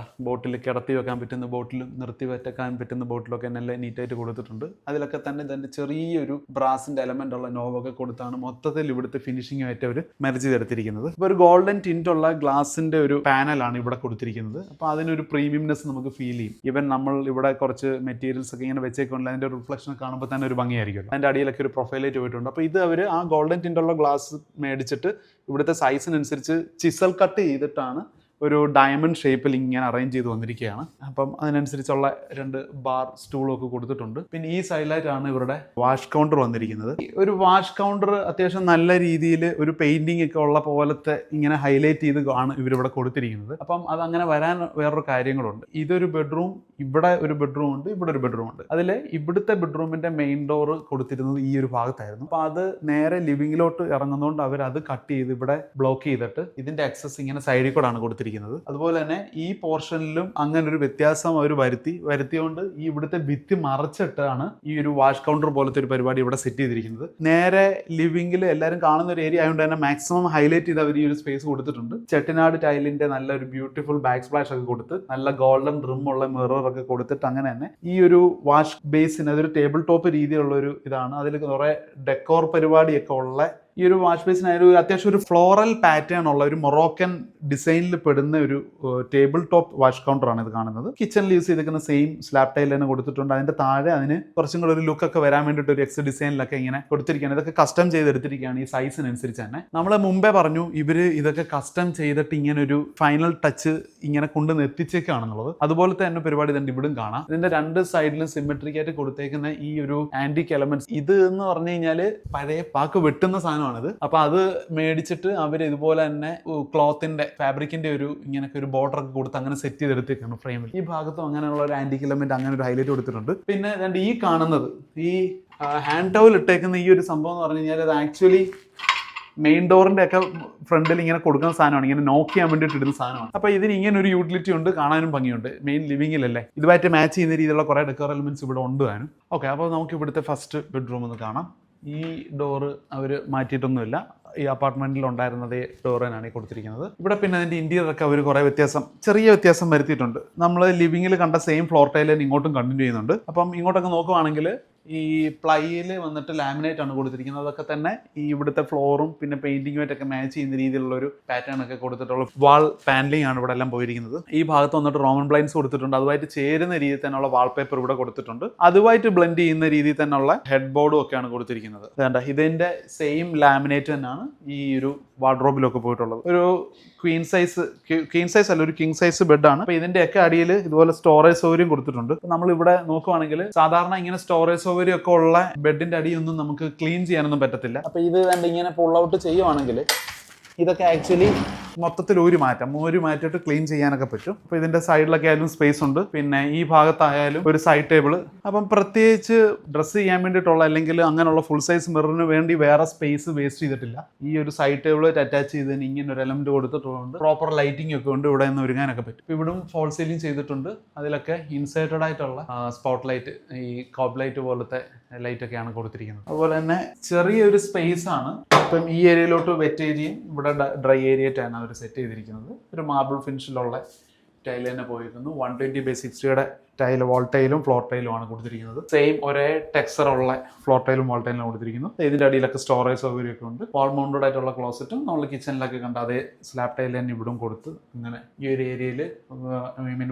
ബോട്ടിൽ കിടത്തി വെക്കാൻ പറ്റുന്ന ബോട്ടിലും നിർത്തി വെക്കാൻ പറ്റുന്ന ബോട്ടിലൊക്കെ നല്ല നീറ്റായിട്ട് കൊടുത്തിട്ടുണ്ട്. അതിലൊക്കെ തന്നെ ചെറിയൊരു ബ്രാസിന്റെ എലമെന്റ് ഉള്ള നോവൊക്കെ കൊടുത്താണ് മൊത്തത്തിൽ ഇവിടുത്തെ ഫിനിഷിംഗുമായിട്ട് അവർ മെർജ് ചെയ്തെടുത്തിരിക്കുന്നത്. ഇപ്പോൾ ഒരു ഗോൾഡൻ ടിന്റ് ഉള്ള ഗ്ലാസിന്റെ ഒരു പാനലാണ് ഇവിടെ കൊടുത്തിരിക്കുന്നത്. അപ്പോൾ അതിനൊരു പ്രീമിയംനെസ് നമുക്ക് ഫീൽ ചെയ്യും. ഈവൻ നമ്മൾ ഇവിടെ കുറച്ച് മെറ്റീരിയൽസ് ഒക്കെ ഇങ്ങനെ വെച്ചേക്കൊണ്ട് അതിന്റെ റിഫ്ലക്ഷൻ കാണുമ്പോൾ തന്നെ ഒരു ഭംഗിയായിരിക്കും. അതിന്റെ അടിയിലൊക്കെ ഒരു പ്രൊഫൈലായിട്ട് പോയിട്ടുണ്ട്. അപ്പോൾ ഇത് അവർ ആ ഗോൾഡൻ ടിന്റ് ഉള്ള ഗ്ലാസ് മേടിച്ചിട്ട് ഇവിടുത്തെ സൈസിനനുസരിച്ച് ചിസൽ കട്ട് ചെയ്തിട്ടാണ് ഒരു ഡയമണ്ട് ഷേപ്പിൽ ഇങ്ങനെ അറേഞ്ച് ചെയ്ത് വന്നിരിക്കുകയാണ്. അപ്പം അതിനനുസരിച്ചുള്ള 2 ബാർ സ്റ്റൂളൊക്കെ കൊടുത്തിട്ടുണ്ട്. പിന്നെ ഈ സൈഡിലായിട്ടാണ് ഇവരുടെ വാഷ് കൗണ്ടർ വന്നിരിക്കുന്നത്. ഒരു വാഷ് കൗണ്ടർ അത്യാവശ്യം നല്ല രീതിയിൽ ഒരു പെയിന്റിംഗ് ഒക്കെ ഉള്ള പോലത്തെ ഇങ്ങനെ ഹൈലൈറ്റ് ചെയ്ത് ആണ് ഇവരിവിടെ കൊടുത്തിരിക്കുന്നത്. അപ്പം അതങ്ങനെ വരാൻ വേറൊരു കാര്യങ്ങളുണ്ട്. ഇതൊരു ബെഡ്റൂം, ഇവിടെ ഒരു ബെഡ്റൂം ഉണ്ട്, ഇവിടെ ഒരു ബെഡ്റൂം ഉണ്ട്. അതിൽ ഇവിടുത്തെ ബെഡ്റൂമിന്റെ മെയിൻ ഡോർ കൊടുത്തിരുന്നത് ഈ ഒരു ഭാഗത്തായിരുന്നു. അപ്പോൾ അത് നേരെ ലിവിങ്ങിലോട്ട് ഇറങ്ങുന്നതുകൊണ്ട് അവർ അത് കട്ട് ചെയ്ത് ഇവിടെ ബ്ലോക്ക് ചെയ്തിട്ട് ഇതിന്റെ ആക്സസ് ഇങ്ങനെ സൈഡിൽ കൂടാണ് കൊടുത്തിരിക്കുന്നത്. അതുപോലെ തന്നെ ഈ പോർഷനിലും അങ്ങനെ ഒരു വ്യത്യാസം അവർ വരുത്തിയോണ്ട് ഈ ഇവിടുത്തെ ഭിത്തി മറച്ചിട്ടാണ് ഈ ഒരു വാഷ് കൗണ്ടർ പോലത്തെ ഒരു പരിപാടി ഇവിടെ സെറ്റ് ചെയ്തിരിക്കുന്നത്. നേരെ ലിവിംഗിൽ എല്ലാവരും കാണുന്ന ഒരു ഏരിയ ആയതുകൊണ്ട് തന്നെ മാക്സിമം ഹൈലൈറ്റ് ചെയ്ത് അവർ ഈ ഒരു സ്പേസ് കൊടുത്തിട്ടുണ്ട്. ചെട്ടിനാട് ടൈലിന്റെ നല്ലൊരു ബ്യൂട്ടിഫുൾ ബാക്ക് സ്പ്ലാഷ് ഒക്കെ കൊടുത്ത് നല്ല ഗോൾഡൻ റിം ഉള്ള മിറർ ഒക്കെ കൊടുത്തിട്ട് അങ്ങനെ തന്നെ ഈ ഒരു വാഷ് ബേസിന് അതൊരു ടേബിൾ ടോപ്പ് രീതിയിലുള്ള ഒരു ഇതാണ്. അതിൽ കുറെ ഡെക്കോർ പരിപാടിയൊക്കെ ഉള്ള ഈ ഒരു വാഷ് ബേസിനായാലും അത്യാവശ്യം ഒരു ഫ്ലോറൽ പാറ്റേൺ ഉള്ള ഒരു മൊറോക്കൻ ഡിസൈനിൽ പെടുന്ന ഒരു ടേബിൾ ടോപ്പ് വാഷ് കൗണ്ടർ ആണ് ഇത് കാണുന്നത്. കിച്ചണിൽ യൂസ് ചെയ്തിരിക്കുന്ന സെയിം സ്ലാബ് ടൈൽ തന്നെ കൊടുത്തിട്ടുണ്ട്. അതിന്റെ താഴെ അതിന് കുറച്ചും കൂടെ ഒരു ലുക്കൊക്കെ വരാൻ വേണ്ടിയിട്ട് ഒരു എക്സ് ഡിസൈനിലൊക്കെ ഇങ്ങനെ കൊടുത്തിരിക്കുകയാണ്. ഇതൊക്കെ കസ്റ്റം ചെയ്തെടുത്തിരിക്കുകയാണ് ഈ സൈസിനനുസരിച്ച് തന്നെ. നമ്മൾ മുമ്പേ പറഞ്ഞു ഇവര് ഇതൊക്കെ കസ്റ്റം ചെയ്തിട്ട് ഇങ്ങനെ ഒരു ഫൈനൽ ടച്ച് ഇങ്ങനെ കൊണ്ടു എത്തിച്ചേക്കാണെന്നുള്ളത്. അതുപോലത്തെ തന്നെ പരിപാടി തന്നെ ഇവിടും കാണാം. ഇതിന്റെ 2 സൈഡിലും സിമെട്രിക് ആയിട്ട് കൊടുത്തേക്കുന്ന ഈ ഒരു ആന്റിക് എലമെന്റ്സ്, ഇത് എന്ന് പറഞ്ഞു കഴിഞ്ഞാല് പഴയ പാക്ക് വെട്ടുന്ന സാധനം. അപ്പൊ അത് മേടിച്ചിട്ട് അവർ ഇതുപോലെ തന്നെ ക്ലോത്തിന്റെ ഫാബ്രിക്കിന്റെ ഒരു ഇങ്ങനൊക്കെ ഒരു ബോർഡർ ഒക്കെ കൊടുത്ത് അങ്ങനെ സെറ്റ് ചെയ്തെടുത്തേക്കാണ് ഫ്രെയിമിൽ. ഈ ഭാഗത്തും അങ്ങനെയുള്ള ഒരു ആന്റിക് എലമെന്റ് അങ്ങനെ ഒരു ഹൈലൈറ്റ് കൊടുത്തിട്ടുണ്ട്. പിന്നെ ഈ കാണുന്നത് ഈ ഹാൻഡ് ടവൽ ഇട്ടേക്കുന്ന ഈ ഒരു സംഭവം എന്ന് പറഞ്ഞു കഴിഞ്ഞാൽ അത് ആക്ച്വലി മെയിൻ ഡോറിന്റെ ഒക്കെ ഫ്രണ്ടിൽ ഇങ്ങനെ കൊടുക്കുന്ന സാധനമാണ്, ഇങ്ങനെ നോക്ക് ചെയ്യാൻ വേണ്ടിയിട്ട് ഇടുന്ന സാധനമാണ്. അപ്പോൾ ഇതിന് ഇങ്ങനെ ഒരു യൂട്ടിലിറ്റി ഉണ്ട്, കാണാനും ഭംഗിയുണ്ട്. മെയിൻ ലിവിങ്ങിലല്ലേ, ഇതുമായിട്ട് മാച്ച് ചെയ്യുന്ന രീതിയിലുള്ള കുറേ ഡെക്കോർ എലമെന്റ്സ് ഇവിടെ ഉണ്ട് താനും. ഓക്കെ, അപ്പോൾ നമുക്ക് ഇവിടുത്തെ ഫസ്റ്റ് ബെഡ്റൂം ഒന്ന് കാണാം. ഈ ഡോറ് അവർ മാറ്റിയിട്ടൊന്നുമില്ല, ഈ അപ്പാർട്ട്മെന്റിൽ ഉണ്ടായിരുന്നതേ ഡോർ തന്നെയാണ് ഈ കൊടുത്തിരിക്കുന്നത്. ഇവിടെ പിന്നെ അതിന്റെ ഇന്റീരിയർ ഒക്കെ അവർ കുറേ ചെറിയ വ്യത്യാസം വരുത്തിയിട്ടുണ്ട്. നമ്മൾ ലിവിങ്ങിൽ കണ്ട സെയിം ഫ്ലോർ ടൈൽ തന്നെ ഇങ്ങോട്ടും കണ്ടിന്യൂ ചെയ്യുന്നുണ്ട്. അപ്പം ഇങ്ങോട്ടൊക്കെ നോക്കുവാണെങ്കിൽ ഈ പ്ലൈയിൽ വന്നിട്ട് ലാമിനേറ്റ് ആണ് കൊടുത്തിരിക്കുന്നത്. അതൊക്കെ തന്നെ ഈ ഇവിടുത്തെ ഫ്ലോറും പിന്നെ പെയിന്റിങ്ങുമായിട്ടൊക്കെ മാച്ച് ചെയ്യുന്ന രീതിയിലുള്ള ഒരു പാറ്റേൺ ഒക്കെ കൊടുത്തിട്ടുള്ള വാൾ പാനലിംഗ് ആണ് ഇവിടെ എല്ലാം പോയിരിക്കുന്നത്. ഈ ഭാഗത്ത് വന്നിട്ട് റോമൻ ബ്ലൈൻസ് കൊടുത്തിട്ടുണ്ട്. അതുമായിട്ട് ചേരുന്ന രീതിയിൽ തന്നെയുള്ള വാൾപേപ്പർ ഇവിടെ കൊടുത്തിട്ടുണ്ട്. അതുമായിട്ട് ബ്ലെൻഡ് ചെയ്യുന്ന രീതിയിൽ തന്നെയുള്ള ഹെഡ് ബോർഡും ഒക്കെയാണ് കൊടുത്തിരിക്കുന്നത്. വേണ്ട, ഇതിന്റെ സെയിം ലാമിനേറ്റ് തന്നെയാണ് ഈ ഒരു വാർഡ്രോബിലൊക്കെ പോയിട്ടുള്ളത്. ഒരു ക്വീൻ സൈസ് അല്ല, ഒരു കിങ് സൈസ് ബെഡാണ്. അപ്പൊ ഇതിന്റെയൊക്കെ അടിയിൽ ഇതുപോലെ സ്റ്റോറേജ് സൗകര്യം കൊടുത്തിട്ടുണ്ട്. നമ്മൾ ഇവിടെ നോക്കുവാണെങ്കിൽ സാധാരണ ഇങ്ങനെ സ്റ്റോറേജ് സൗകര്യം ഒക്കെ ഉള്ള ബെഡിന്റെ അടിയൊന്നും നമുക്ക് ക്ലീൻ ചെയ്യാനൊന്നും പറ്റത്തില്ല. അപ്പൊ ഇത് കണ്ട് ഇങ്ങനെ പുൾ ഔട്ട് ചെയ്യുവാണെങ്കിൽ ഇതൊക്കെ ആക്ച്വലി മൊത്തത്തിൽ ഒരു മാറ്റിയിട്ട് ക്ലീൻ ചെയ്യാനൊക്കെ പറ്റും. അപ്പോൾ ഇതിന്റെ സൈഡിലൊക്കെ ആയാലും സ്പേസ് ഉണ്ട്. പിന്നെ ഈ ഭാഗത്തായാലും ഒരു സൈഡ് ടേബിൾ. അപ്പം പ്രത്യേകിച്ച് ഡ്രസ്സ് ചെയ്യാൻ വേണ്ടിയിട്ടുള്ള അല്ലെങ്കിൽ അങ്ങനെയുള്ള ഫുൾ സൈസ് മിററിന് വേണ്ടി വേറെ സ്പേസ് വേസ്റ്റ് ചെയ്തിട്ടില്ല. ഈ ഒരു സൈഡ് ടേബിൾ അറ്റാച്ച് ചെയ്തതിന് ഇങ്ങനെ ഒരു എലമെന്റ് കൊടുത്തിട്ടുണ്ട്. പ്രോപ്പർ ലൈറ്റിംഗ് ഒക്കെ ഉണ്ട്, ഇവിടെ നിന്ന് ഒരുങ്ങാനൊക്കെ പറ്റും. ഇവിടും ഫോൾ സീലിംഗ് ചെയ്തിട്ടുണ്ട്. അതിലൊക്കെ ഇൻസൈറ്റഡ് ആയിട്ടുള്ള സ്പോട്ട് ലൈറ്റ്, ഈ കോബ് ലൈറ്റ് പോലത്തെ ലൈറ്റ് ഒക്കെയാണ് കൊടുത്തിരിക്കുന്നത്. അതുപോലെ തന്നെ ചെറിയൊരു സ്പേസ് ആണ്. ഇപ്പം ഈ ഏരിയയിലോട്ട് വെറ്റ് ഏരിയയും ഇവിടെ ഡ്രൈ ഏരിയ ആയിട്ടാണ് അവർ സെറ്റ് ചെയ്തിരിക്കുന്നത്. ഒരു മാർബിൾ ഫിനിഷിലുള്ള ടൈൽ തന്നെ പോയിരിക്കുന്നു. 120/60 ടൈൽ, വാൾ ടൈലും ഫ്ലോർ ടൈലും ആണ് കൊടുത്തിരിക്കുന്നത്. സെയിം ഒരേ ടെക്സ്ചർ ഉള്ള ഫ്ലോർ ടൈലും വാൾ ടൈലും കൊടുത്തിരിക്കുന്നു. ഇതിന്റെ അടിയിലൊക്കെ സ്റ്റോറേജ് സൗകര്യമൊക്കെ ഉണ്ട്. വാൾ മൗണ്ടഡ് ആയിട്ടുള്ള ക്ലോസറ്റും നമ്മൾ കിച്ചണിലൊക്കെ കണ്ട അതേ സ്ലാബ് ടൈൽ തന്നെ ഇവിടും കൊടുത്ത് ഇങ്ങനെ ഈ ഒരു ഏരിയയിൽ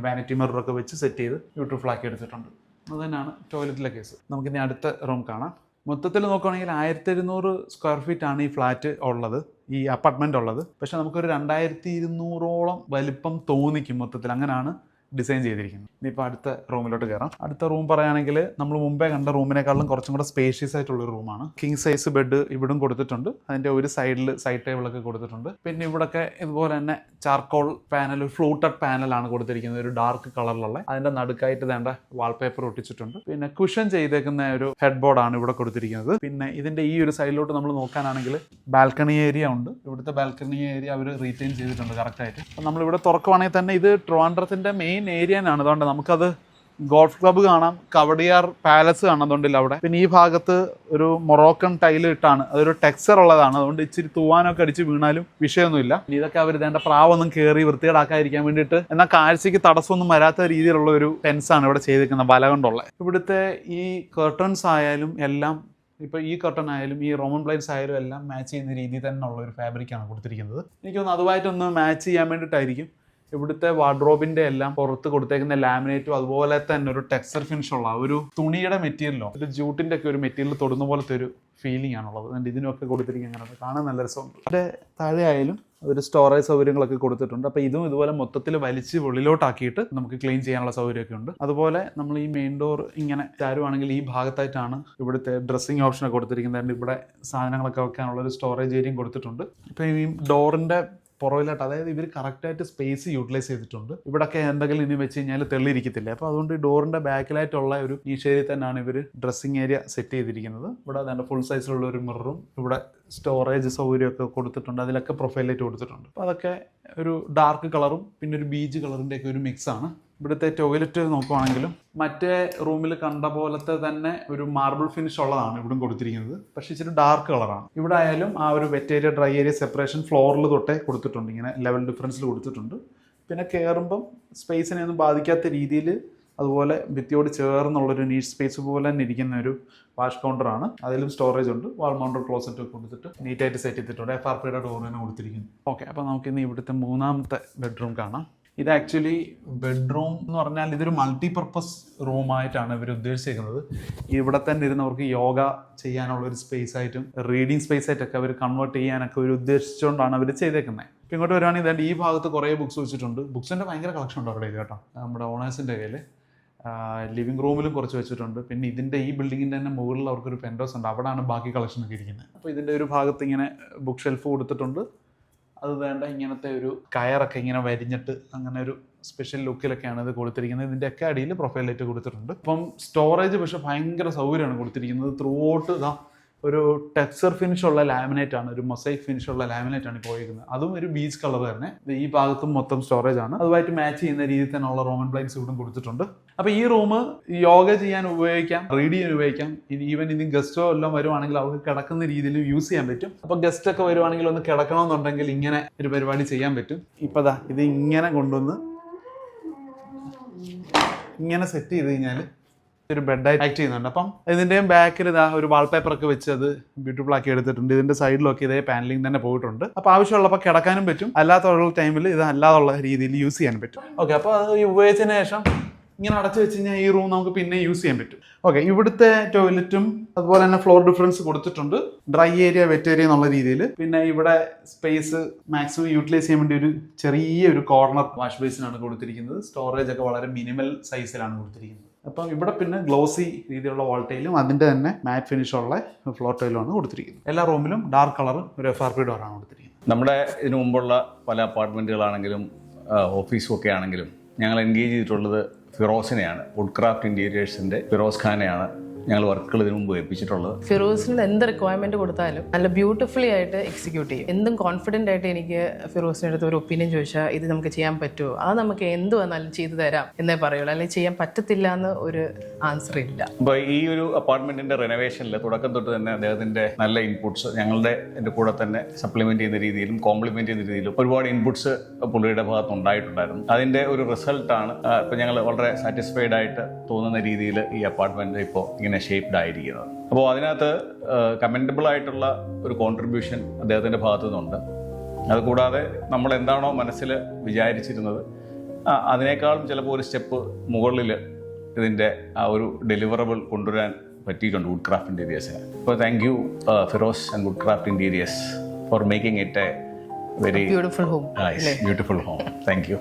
വാനിറ്റി മിററൊക്കെ വെച്ച് സെറ്റ് ചെയ്ത് ബ്യൂട്ടിഫുൾ ആക്കി എടുത്തിട്ടുണ്ട്. അത് തന്നെയാണ് ടോയ്ലറ്റിലെ കേസ്. നമുക്കിനി അടുത്ത റൂം കാണാം. മൊത്തത്തിൽ നോക്കുകയാണെങ്കിൽ 1200 സ്ക്വയർ ഫീറ്റ് ആണ് ഈ ഫ്ലാറ്റ് ഉള്ളത്, ഈ അപ്പാർട്ട്മെന്റ് ഉള്ളത്. പക്ഷെ നമുക്കൊരു 2200ഓളം വലിപ്പം തോന്നിക്കും മൊത്തത്തിൽ. അങ്ങനെയാണ് ഡിസൈൻ ചെയ്തിരിക്കുന്നത്. ഇനിയിപ്പോൾ അടുത്ത റൂമിലോട്ട് കയറാം. അടുത്ത റൂം പറയുകയാണെങ്കിൽ നമ്മൾ മുമ്പേ കണ്ട റൂമിനേക്കാളും കുറച്ചും കൂടെ സ്പേഷ്യസ് ആയിട്ടുള്ള റൂമാണ്. കിങ് സൈസ് ബെഡ് ഇവിടും കൊടുത്തിട്ടുണ്ട്. അതിൻ്റെ ഒരു സൈഡിൽ സൈഡ് ടേബിളൊക്കെ കൊടുത്തിട്ടുണ്ട്. പിന്നെ ഇവിടെയൊക്കെ ഇതുപോലെ തന്നെ ചാർക്കോൾ പാനൽ, ഫ്ലൂട്ടഡ് പാനലാണ് കൊടുത്തിരിക്കുന്നത്, ഒരു ഡാർക്ക് കളറിലുള്ള. അതിൻ്റെ നടുക്കായിട്ട് വേണ്ട വാൾപേപ്പർ ഒട്ടിച്ചിട്ടുണ്ട്. പിന്നെ കുഷൻ ചെയ്തേക്കുന്ന ഒരു ഹെഡ് ബോർഡാണ് ഇവിടെ കൊടുത്തിരിക്കുന്നത്. പിന്നെ ഇതിൻ്റെ ഈ ഒരു സൈഡിലോട്ട് നമ്മൾ നോക്കാനാണെങ്കിൽ ബാൽക്കണി ഏരിയ ഉണ്ട്. ഇവിടുത്തെ ബാൽക്കണി ഏരിയ അവർ റീറ്റെയിൻ ചെയ്തിട്ടുണ്ട് കറക്റ്റായിട്ട്. അപ്പം നമ്മളിവിടെ തുറക്കുവാണെങ്കിൽ തന്നെ ഇത് ട്രിവാൻഡ്രത്തിൻ്റെ മെയിൻ ഏരിയനാണ്. അതുകൊണ്ട് നമുക്കത് ഗോൾഫ് ക്ലബ്ബ് കാണാം, കവടിയാർ പാലസ് കാണാം അതുകൊണ്ടില്ല അവിടെ. പിന്നെ ഈ ഭാഗത്ത് ഒരു മൊറോക്കൻ ടൈൽ ഇട്ടാണ്, അതൊരു ടെക്സ്ചർ ഉള്ളതാണ്. അതുകൊണ്ട് ഇച്ചിരി തൂവാനൊക്കെ അടിച്ച് വീണാലും വിഷയമൊന്നുമില്ല. ഇതൊക്കെ അവർ ഇതേണ്ട പ്രാവൊന്നും കയറി വൃത്തികേടാക്കാതിരിക്കാൻ വേണ്ടിയിട്ട്, എന്നാൽ കാഴ്ചയ്ക്ക് തടസ്സമൊന്നും വരാത്ത രീതിയിലുള്ള ഒരു ഫെൻസാണ് ഇവിടെ ചെയ്തിരിക്കുന്നത്, വല കൊണ്ടുള്ള. ഇവിടുത്തെ ഈ കർട്ടൺസ് ആയാലും എല്ലാം, ഇപ്പോൾ ഈ കർട്ടൺ ആയാലും ഈ റോമൻ ബ്ലൈൻസ് ആയാലും എല്ലാം മാച്ച് ചെയ്യുന്ന രീതിയിൽ തന്നെ ഉള്ള ഒരു ഫാബ്രിക്കാണ് കൊടുത്തിരിക്കുന്നത്. എനിക്കൊന്ന് അതുമായിട്ടൊന്ന് മാച്ച് ചെയ്യാൻ വേണ്ടിയിട്ടായിരിക്കും ഇവിടുത്തെ വാർഡ്രോബിന്റെ എല്ലാം പുറത്ത് കൊടുത്തേക്കുന്ന ലാമിനേറ്റും അതുപോലെ തന്നെ ഒരു ടെക്സ്ചർ ഫിനിഷ് ഉള്ള ഒരു തുണിയുടെ മെറ്റീരിയലോ ഒരു ജൂട്ടിന്റെ ഒക്കെ ഒരു മെറ്റീരിയൽ തൊടുന്ന പോലത്തെ ഒരു ഫീലിംഗ് ആണുള്ളത്. അതുകൊണ്ട് ഇതിനൊക്കെ കൊടുത്തിരിക്കുന്നത് അങ്ങനെ കാണാൻ നല്ല രസമുണ്ട്. അതിൻ്റെ താഴെ ആയാലും അതൊരു സ്റ്റോറേജ് സൗകര്യങ്ങളൊക്കെ കൊടുത്തിട്ടുണ്ട്. അപ്പോൾ ഇതും ഇതുപോലെ മൊത്തത്തിൽ വലിച്ച് ഉള്ളിലോട്ടാക്കിയിട്ട് നമുക്ക് ക്ലീൻ ചെയ്യാനുള്ള സൗകര്യമൊക്കെ ഉണ്ട്. അതുപോലെ നമ്മൾ ഈ മെയിൻ ഡോർ ഇങ്ങനെ ചാരുവാണെങ്കിൽ ഈ ഭാഗത്തായിട്ടാണ് ഇവിടുത്തെ ഡ്രസ്സിങ് ഓപ്ഷനൊക്കെ കൊടുത്തിരിക്കുന്നത്. ഇവിടെ സാധനങ്ങളൊക്കെ വെക്കാനുള്ള ഒരു സ്റ്റോറേജ് ഏരിയയും കൊടുത്തിട്ടുണ്ട്. ഇപ്പോൾ ഈ ഡോറിൻ്റെ പുറകിലായിട്ട്, അതായത് ഇവർ കറക്റ്റായിട്ട് സ്പേസ് യൂട്ടിലൈസ് ചെയ്തിട്ടുണ്ട്. ഇവിടെയൊക്കെ എന്തെങ്കിലും ഇനി വെച്ച് കഴിഞ്ഞാൽ തെള്ളിയിരിക്കത്തില്ല. അപ്പോൾ അതുകൊണ്ട് ഡോറിൻ്റെ ബാക്കിലായിട്ടുള്ള ഒരു നീഷേരിയിൽ തന്നെയാണ് ഇവർ ഡ്രസ്സിങ് ഏരിയ സെറ്റ് ചെയ്തിരിക്കുന്നത്. ഇവിടെ അതിൻ്റെ ഫുൾ സൈസിലുള്ള ഒരു മിററും ഇവിടെ സ്റ്റോറേജ് സൗകര്യമൊക്കെ കൊടുത്തിട്ടുണ്ട്. അതിലൊക്കെ പ്രൊഫൈൽ ലൈറ്റ് കൊടുത്തിട്ടുണ്ട്. അപ്പോൾ അതൊക്കെ ഒരു ഡാർക്ക് കളറും പിന്നെ ഒരു ബീച്ച് കളറിൻ്റെ ഒക്കെ ഒരു മിക്സാണ്. ഇവിടുത്തെ ടോയ്ലറ്റ് നോക്കുവാണെങ്കിലും മറ്റേ റൂമിൽ കണ്ട പോലത്തെ തന്നെ ഒരു മാർബിൾ ഫിനിഷ് ഉള്ളതാണ് ഇവിടും കൊടുത്തിരിക്കുന്നത്. പക്ഷേ ഇച്ചിരി ഡാർക്ക് കളറാണ്. ഇവിടെ ആയാലും ആ ഒരു wet area dry area separation ഫ്ലോറിൽ തൊട്ടേ കൊടുത്തിട്ടുണ്ട്. ഇങ്ങനെ ലെവൽ ഡിഫറൻസിൽ കൊടുത്തിട്ടുണ്ട്. പിന്നെ കയറുമ്പം സ്പേസിനെ ഒന്നും ബാധിക്കാത്ത രീതിയിൽ അതുപോലെ ഭിത്തിയോട് ചേർന്നുള്ളൊരു നീറ്റ് സ്പേസ് പോലെ തന്നെ ഇരിക്കുന്ന ഒരു വാഷ് കൗണ്ടറാണ്. അതിലും സ്റ്റോറേജ് ഉണ്ട്. വാൾ മൗണ്ടഡ് ക്ലോസറ്റ് ഒക്കെ കൊടുത്തിട്ട് നീറ്റായിട്ട് സെറ്റ് ചെയ്തിട്ടുണ്ട്. FRPയുടെ ഡോർ തന്നെ കൊടുത്തിരിക്കുന്നു. ഓക്കെ, അപ്പോൾ നമുക്കിന്ന് ഇവിടുത്തെ മൂന്നാമത്തെ ബെഡ്റൂം കാണാം. ഇത് ആക്ച്വലി ബെഡ്റൂം എന്ന് പറഞ്ഞാൽ ഇതൊരു മൾട്ടിപർപ്പസ് റൂമായിട്ടാണ് ഇവർ ഉദ്ദേശിക്കുന്നത്. ഇവിടെ തന്നെ ഇരുന്നവർക്ക് യോഗ ചെയ്യാനുള്ള ഒരു സ്പേസ് ആയിട്ടും റീഡിങ് സ്പേസ് ആയിട്ടൊക്കെ അവർ കൺവേർട്ട് ചെയ്യാനൊക്കെ ഒരു ഉദ്ദേശിച്ചുകൊണ്ടാണ് അവർ ചെയ്തേക്കുന്നത്. ഇപ്പം ഇങ്ങോട്ട് വരുവാണെങ്കിൽ ഇതാണ്ട് ഈ ഭാഗത്ത് കുറേ ബുക്സ് വെച്ചിട്ടുണ്ട്. ബുക്സിൻ്റെ ഭയങ്കര കളക്ഷൻ ഉണ്ട് അവരുടെ കേട്ടോ. നമ്മുടെ ഓണേഴ്സിൻ്റെ കയ്യിൽ ലിവിങ് റൂമിലും കുറച്ച് വെച്ചിട്ടുണ്ട്. പിന്നെ ഇതിൻ്റെ ഈ ബിൽഡിങ്ങിൻ്റെ തന്നെ മുകളിൽ അവർക്കൊരു പെൻഡോസ് ഉണ്ട്. അവിടെയാണ് ബാക്കി കളക്ഷനൊക്കെ ഇരിക്കുന്നത്. അപ്പോൾ ഇതിൻ്റെ ഒരു ഭാഗത്ത് ഇങ്ങനെ ബുക്ക് ഷെൽഫ് കൊടുത്തിട്ടുണ്ട്. അത് വേണ്ട ഇങ്ങനത്തെ ഒരു കയറൊക്കെ ഇങ്ങനെ വരിഞ്ഞിട്ട് അങ്ങനെ ഒരു സ്പെഷ്യൽ ലുക്കിലൊക്കെയാണ് ഇത് കൊടുത്തിരിക്കുന്നത്. ഇതിൻ്റെയൊക്കെ അടിയിൽ പ്രൊഫൈൽ ലൈറ്റ് കൊടുത്തിട്ടുണ്ട്. അപ്പം സ്റ്റോറേജ് പക്ഷേ ഭയങ്കര സൗകര്യമാണ് കൊടുത്തിരിക്കുന്നത്. ത്രൂ ഔട്ട് ഇതാ ഒരു ടെക്സ്ചർ ഫിനിഷ് ഉള്ള ലാമിനേറ്റ് ആണ്, ഒരു മൊസൈക്ക് ഫിനിഷ് ഉള്ള ലാമിനേറ്റ് ആണ് പോയിരിക്കുന്നത്. അതും ഒരു ബീച്ച് കളർ തന്നെ. ഈ ഭാഗത്തും മൊത്തം സ്റ്റോറേജ് ആണ്. അതുമായിട്ട് മാച്ച് ചെയ്യുന്ന രീതിയിൽ തന്നെയുള്ള റോമൻ ബ്ലൈൻഡ്സ് ഇവിടെ കൊടുത്തിട്ടുണ്ട്. അപ്പോൾ ഈ റൂം യോഗ ചെയ്യാൻ ഉപയോഗിക്കാം, റീഡ് ചെയ്യാൻ ഉപയോഗിക്കാം. ഈവൻ ഇനി ഗസ്റ്റോ എല്ലാം വരുവാണെങ്കിൽ അവർക്ക് കിടക്കുന്ന രീതിയിൽ യൂസ് ചെയ്യാൻ പറ്റും. അപ്പോൾ ഗസ്റ്റ് ഒക്കെ വരുവാണെങ്കിൽ ഒന്ന് കിടക്കണമെന്നുണ്ടെങ്കിൽ ഇങ്ങനെ ഒരു പരിപാടി ചെയ്യാൻ പറ്റും. ഇപ്പോൾ ദാ ഇത് ഇങ്ങനെ കൊണ്ടുവന്ന് ഇങ്ങനെ സെറ്റ് ചെയ്ത് കഴിഞ്ഞാൽ ഒരു ബെഡായി ആക്ട് ചെയ്യുന്നുണ്ട്. അപ്പം ഇതിൻ്റെയും ബാക്കിൽ ഇതാ ഒരു വാൾപേപ്പറൊക്കെ വെച്ച് അത് ബ്യൂട്ടിഫുൾ ആക്കി എടുത്തിട്ടുണ്ട്. ഇതിൻ്റെ സൈഡിലൊക്കെ ഇതേ പാനലിംഗ് തന്നെ പോയിട്ടുണ്ട്. അപ്പോൾ ആവശ്യമുള്ളപ്പോൾ കിടക്കാനും പറ്റും, അല്ലാത്തുള്ള ടൈമിൽ ഇത് അല്ലാതുള്ള രീതിയിൽ യൂസ് ചെയ്യാൻ പറ്റും. ഓക്കെ, അപ്പോൾ അത് ഉപയോഗിച്ചതിന് ശേഷം ഇങ്ങനെ അടച്ചു വെച്ച് കഴിഞ്ഞാൽ ഈ റൂം നമുക്ക് പിന്നെ യൂസ് ചെയ്യാൻ പറ്റും. ഓക്കെ, ഇവിടുത്തെ ടോയ്ലറ്റും അതുപോലെ തന്നെ ഫ്ലോർ ഡിഫറൻസ് കൊടുത്തിട്ടുണ്ട്. ഡ്രൈ ഏരിയ വെറ്റ് ഏരിയ എന്നുള്ള രീതിയിൽ. പിന്നെ ഇവിടെ സ്പേസ് മാക്സിമം യൂട്ടിലൈസ് ചെയ്യാൻ വേണ്ടി ഒരു ചെറിയൊരു കോർണർ വാഷ് ബേസിനാണ് കൊടുത്തിരിക്കുന്നത്. സ്റ്റോറേജ് ഒക്കെ വളരെ മിനിമൽ സൈസിലാണ് കൊടുത്തിരിക്കുന്നത്. അപ്പം ഇവിടെ പിന്നെ ഗ്ലോസി രീതിയിലുള്ള വാൾ ടൈലും അതിൻ്റെ തന്നെ മാറ്റ് ഫിനിഷുള്ള ഫ്ലോർ ടൈലുമാണ് കൊടുത്തിരിക്കുന്നത്. എല്ലാ റൂമിലും ഡാർക്ക് കളർ ഒരു FRP ഡോറാണ് കൊടുത്തിരിക്കുന്നത്. നമ്മുടെ ഇതിനു മുമ്പുള്ള പല അപ്പാർട്ട്മെൻറ്റുകളാണെങ്കിലും ഓഫീസും ഒക്കെ ആണെങ്കിലും ഞങ്ങൾ എൻഗേജ് ചെയ്തിട്ടുള്ളത് ഫിറോസിനെയാണ്. വുഡ് ക്രാഫ്റ്റ് ഇൻറ്റീരിയേഴ്സിൻ്റെ ഫിറോസ് ഖാനെയാണ് ഞങ്ങൾ വർക്കുകൾ ഇതിനു മുമ്പ് ഏൽപ്പിച്ചിട്ടുള്ളത്. ഫിറോസിന് എന്ത് റിക്വയർമെന്റ് കൊടുത്താലും നല്ല ബ്യൂട്ടിഫുള്ളി ആയിട്ട് എക്സിക്യൂട്ട് ചെയ്യും. എന്തും കോൺഫിഡൻ്റ് ആയിട്ട് എനിക്ക് ഫിറോസിൻ്റെ അടുത്ത് ഒരു ഒപ്പീനിയൻ ചോദിച്ചാൽ ഇത് നമുക്ക് ചെയ്യാൻ പറ്റുമോ, അത് നമുക്ക് എന്ത് വന്നാലും ചെയ്തു തരാം എന്നേ പറയുള്ളൂ. അല്ലെങ്കിൽ ചെയ്യാൻ പറ്റത്തില്ല എന്ന് ഒരു ആൻസർ ഇല്ല. അപ്പോൾ ഈ ഒരു അപ്പാർട്ട്മെന്റിന്റെ റെനോവേഷനിൽ തുടക്കം തൊട്ട് തന്നെ അദ്ദേഹത്തിന്റെ നല്ല ഇൻപുട്സ് ഞങ്ങളുടെ എൻ്റെ കൂടെ തന്നെ സപ്ലിമെന്റ് ചെയ്യുന്ന രീതിയിലും കോംപ്ലിമെന്റ് ചെയ്യുന്ന രീതിയിലും ഒരുപാട് ഇൻപുട്സ് പുള്ളിയുടെ ഭാഗത്ത് ഉണ്ടായിട്ടുണ്ടായിരുന്നു. അതിന്റെ ഒരു റിസൾട്ടാണ് ഇപ്പോൾ ഞങ്ങൾ വളരെ സാറ്റിസ്ഫൈഡ് ആയിട്ട് തോന്നുന്ന രീതിയിൽ ഈ അപ്പാർട്ട്മെന്റ് ഇപ്പോൾ ഇങ്ങനെ ഷേപ്ഡ് ആയിരിക്കുന്നത്. അപ്പോൾ അതിനകത്ത് കമൻറ്റബിൾ ആയിട്ടുള്ള ഒരു കോൺട്രിബ്യൂഷൻ അദ്ദേഹത്തിൻ്റെ ഭാഗത്തു നിന്നുണ്ട്. അതുകൂടാതെ നമ്മൾ എന്താണോ മനസ്സിൽ വിചാരിച്ചിരുന്നത് അതിനേക്കാളും ചിലപ്പോൾ ഒരു സ്റ്റെപ്പ് മുകളിൽ ഇതിൻ്റെ ആ ഒരു ഡെലിവറബിൾ കൊണ്ടുവരാൻ പറ്റിയിട്ടുണ്ട് വുഡ് ക്രാഫ്റ്റ് ഇൻറ്റീരിയേഴ്സിന്. അപ്പോൾ thank you Firoz and wood craft interiors for making it a very beautiful home. Beautiful home. Thank U.